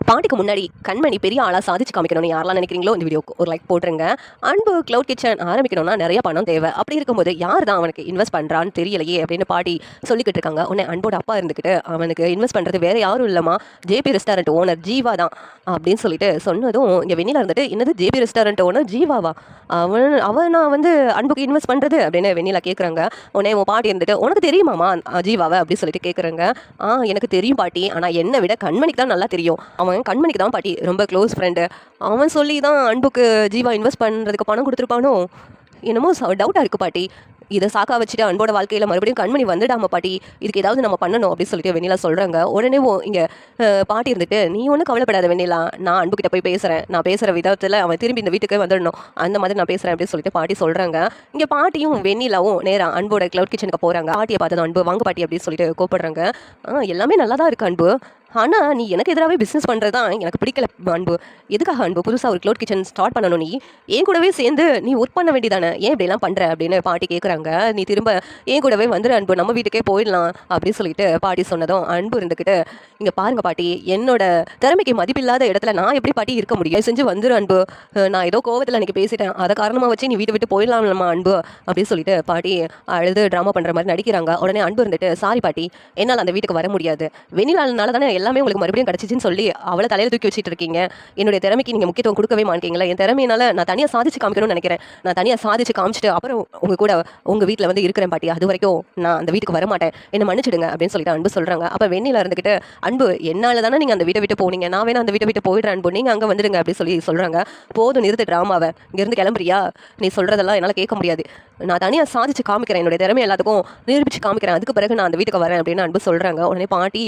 பாட்டிக்கு முன்னாடி கண்மணி பெரிய ஆளாக சாதிச்சு காமிக்கணும்னு யாரெல்லாம் நினைக்கிறீங்களோ இந்த வீடியோக்கு ஒரு லைக் போட்டுருங்க. அன்பு க்ளவுட் கிச்சன் ஆரம்பிக்கணும்னா நிறைய பணம் தேவை. அப்படி இருக்கும்போது யார் தான் அவனுக்கு இன்வெஸ்ட் பண்ணுறான்னு தெரியலையே அப்படின்னு பாட்டி சொல்லிக்கிட்டு இருக்காங்க. உடனே அன்போட அப்பா இருந்துக்கிட்டு அவனுக்கு இன்வெஸ்ட் பண்ணுறது வேற யாரும் இல்லைம்மா, ஜேபி ரெஸ்டாரண்ட் ஓனர் ஜீவா தான் அப்படின்னு சொல்லிட்டு சொன்னதும் இங்கே வெண்ணிலா இருந்துட்டு என்னது ஜேபி ரெஸ்டாரண்ட் ஓனர் ஜீவாவா, அவன் வந்து அன்புக்கு இன்வெஸ்ட் பண்ணுறது அப்படின்னு வெண்ணிலா கேட்குறாங்க. உடனே உன் பாட்டி இருந்துட்டு உனக்கு தெரியுமாமா ஜீவாவை அப்படின்னு சொல்லிட்டு கேட்குறாங்க. எனக்கு தெரியும் பாட்டி, ஆனால் என்னை விட கண்மணிக்கு தான் நல்லா தெரியும். அவன் கண்மணிக்கு தான் பாட்டி ரொம்ப க்ளோஸ் ஃப்ரெண்டு. அவன் சொல்லி தான் அன்புக்கு ஜீவா இன்வெஸ்ட் பண்ணுறதுக்கு பணம் கொடுத்துருப்பானோ என்னமோ டவுட்டாக இருக்குது பாட்டி. இதை சாக்கா வச்சுட்டு அன்போட வாழ்க்கையில் மறுபடியும் கண்மணி வந்துடாம பாட்டி, இதுக்கு ஏதாவது நம்ம பண்ணணும் அப்படின்னு சொல்லிட்டு வெண்ணிலா சொல்கிறாங்க. உடனே இங்கே பாட்டி இருந்துட்டு நீ ஒன்றும் கவலைப்படாத வெண்ணிலா, நான் அன்புக்கிட்ட போய் பேசுகிறேன், நான் பேசுகிற விதத்தில் அவன் திரும்பி இந்த வீட்டுக்கு வந்துடணும், அந்த மாதிரி நான் பேசுகிறேன் அப்படின்னு சொல்லிட்டு பாட்டி சொல்கிறாங்க. இங்கே பாட்டியும் வெண்ணிலாவும் நேராக அன்போட க்ளவுட் கிச்சனுக்கு போகிறாங்க. பாட்டியை பார்த்ததும் அன்பு வாங்க பாட்டி அப்படின்னு சொல்லிட்டு கூப்பிடுறாங்க. எல்லாமே நல்லா தான் இருக்குது அன்பு, ஆனால் நீ எனக்கு எதிராகவே பிஸ்னஸ் பண்ணுறது தான் எனக்கு பிடிக்கல அன்பு. எதுக்காக அன்பு புதுசாக ஒரு க்ளவுட் கிச்சன் ஸ்டார்ட் பண்ணணும், நீ என் கூடவே சேர்ந்து நீ ஒர்க் பண்ண வேண்டியதானே, ஏன் இப்படிலாம் பண்ணுற அப்படின்னு பாட்டி கேட்குறாங்க. நீ திரும்ப என் கூடவே வந்துடு அன்பு, நம்ம வீட்டுக்கே போயிடலாம் அப்படின்னு சொல்லிட்டு பாட்டி சொன்னதும் அன்பு இருந்துக்கிட்டு இங்கே பாருங்க பாட்டி, என்னோட திறமைக்கு மதிப்பில்லாத இடத்துல நான் எப்படி பாட்டி இருக்க முடியும், செஞ்சு வந்துடு அன்பு, நான் ஏதோ கோவத்தில் அன்றைக்கி பேசிட்டேன், அதை காரணமாக வச்சு நீ வீட்டை விட்டு போயிடலாம்லம்மா அன்பு அப்படின்னு சொல்லிட்டு பாட்டி அழுது ட்ராமா பண்ணுற மாதிரி நடிக்கிறாங்க. உடனே அன்பு இருந்துட்டு சாரி பாட்டி, என்னால் அந்த வீட்டுக்கு வர முடியாது, வெண்ணிலானால தானே எல்லாமே உங்களுக்கு மறுபடியும் கிடச்சிச்சின்னு சொல்லி அவளை தலையில் தூக்கி வச்சுட்டு இருக்கீங்க, என்னுடைய திறமைக்கு நீங்கள் முக்கியத்துவம் கொடுக்கவே மாட்டீங்களா, என் திறமையினால நான் தனியாக சாதிச்சு காமிக்கணும்னு நினைக்கிறேன், நான் தனியாக சாதிச்சு காமிச்சிட்டு அப்புறம் உங்கள் கூட உங்கள் வீட்டில் வந்து இருக்கிறேன் பாட்டி, அது வரைக்கும் நான் அந்த வீட்டுக்கு வர மாட்டேன், என்ன மன்னிச்சிடுங்க அப்படின்னு சொல்லிட்டு அன்பு சொல்கிறாங்க. அப்போ வெண்ணிலா இருந்துக்கிட்டு அன்பு என்னால் தானே நீங்கள் அந்த வீட்டை விட்டு போனீங்க, நான் வேணா அந்த வீட்டை விட்டு போயிடுறேன் அன்பு, நீங்கள் அங்கே வந்துடுங்க அப்படின்னு சொல்லி சொல்கிறாங்க. போதும் நிறுத்து ட்ராமாவை, இங்கேருந்து கிளம்புறியா, நீ சொல்கிறதெல்லாம் என்னால் கேட்க முடியாது, நான் தனியாக சாதிச்சு காமிக்கிறேன், என்னுடைய திறமை எல்லாத்துக்கும் நிரூபிச்சு காமிக்கிறேன், அதுக்கு பிறகு நான் அந்த வீட்டுக்கு வரேன் அப்படின்னு அன்பு சொல்கிறாங்க. உடனே பாட்டி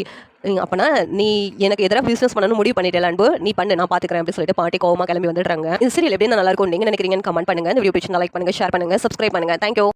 அப்போனா நீ எனக்கு எதிராக பிஸ்னஸ் பண்ணணும் முடிவு பண்ணிட்டேன் அன்பு, நீ பண்ணு நான் பார்த்துக்கிறேன் அப்படின்னு சொல்லிட்டு பாட்டி கோவமாக கிளம்பி வந்துடுறாங்க. இந்த சீரியல் எப்படி நல்லா இருக்கும் நீங்கள் நினைக்கிறீங்கன்னு கமெண்ட் பண்ணுங்கள். இந்த வீடியோ பிடிச்சிருந்தா லைக் பண்ணுங்கள், ஷேர் பண்ணுங்கள், சப்ஸ்கிரைப் பண்ணுங்கள். தேங்க்யூ.